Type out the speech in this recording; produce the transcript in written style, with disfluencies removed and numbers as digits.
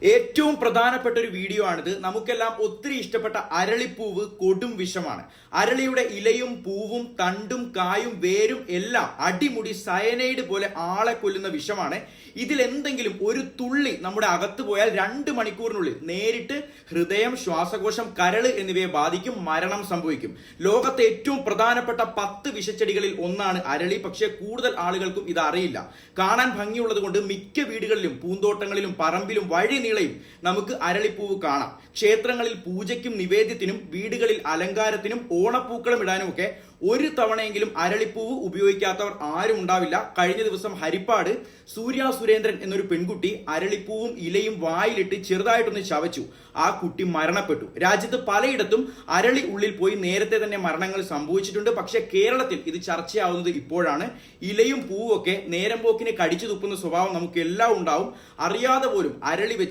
ഏറ്റവും പ്രധാനപ്പെട്ട ഒരു വീഡിയോ ആണിത്. നമുക്കെല്ലാം ഒത്തിരി ഇഷ്ടപ്പെട്ട അരളിപ്പൂവ് കൊടും വിഷമാണ്. അരളിയുടെ ഇലയും പൂവും തണ്ടും കായും വേരും എല്ലാം അടിമുടി സയനൈഡ് പോലെ ആളെ കൊല്ലുന്ന വിഷമാണ്. ഇതിൽ എന്തെങ്കിലും ഒരു തുള്ളി നമ്മുടെ അകത്ത് പോയാൽ 2 മണിക്കൂറിനുള്ളിൽ നേരിട്ട് ഹൃദയം, ശ്വാസകോശം, കരള് എന്നിവയെ ബാധിക്കും, മരണം സംഭവിക്കും. ലോകത്തെ ഏറ്റവും പ്രധാനപ്പെട്ട 10 വിഷച്ചെടികളിൽ ഒന്നാണ് അരളി. പക്ഷേ കൂടുതൽ ആളുകൾക്കും ഇത് അറിയില്ല. കാണാൻ ഭംഗിയുള്ളത് കൊണ്ട് മിക്ക വീടുകളിലും പൂന്തോട്ടങ്ങളിലും പറമ്പിലും വഴി നീളയും നമുക്ക് അരളിപ്പൂവ് കാണാം. ക്ഷേത്രങ്ങളിൽ പൂജയ്ക്കും നിവേദ്യത്തിനും വീടുകളിൽ അലങ്കാരത്തിനും ഓണപ്പൂക്കളം ഇടാനും ഒക്കെ ഒരു തവണയെങ്കിലും അരളിപ്പൂവ് ഉപയോഗിക്കാത്തവർ ആരും ഉണ്ടാവില്ല. കഴിഞ്ഞ ദിവസം ഹരിപ്പാട് സൂര്യ സുരേന്ദ്രൻ എന്നൊരു പെൺകുട്ടി അരളിപ്പൂവും ഇലയും വായിലിട്ട് ചെറുതായിട്ടൊന്ന് ചവച്ചു. ആ കുട്ടി മരണപ്പെട്ടു. രാജ്യത്ത് പലയിടത്തും അരളി ഉള്ളിൽ പോയി നേരത്തെ തന്നെ മരണങ്ങൾ സംഭവിച്ചിട്ടുണ്ട്. പക്ഷെ കേരളത്തിൽ ഇത് ചർച്ചയാവുന്നത് ഇപ്പോഴാണ്. ഇലയും പൂവും ഒക്കെ നേരം പോക്കിന് കടിച്ചു തുപ്പുന്ന സ്വഭാവം നമുക്ക് എല്ലാം ഉണ്ടാവും. അറിയാതെ പോലും അരളി വെച്ച്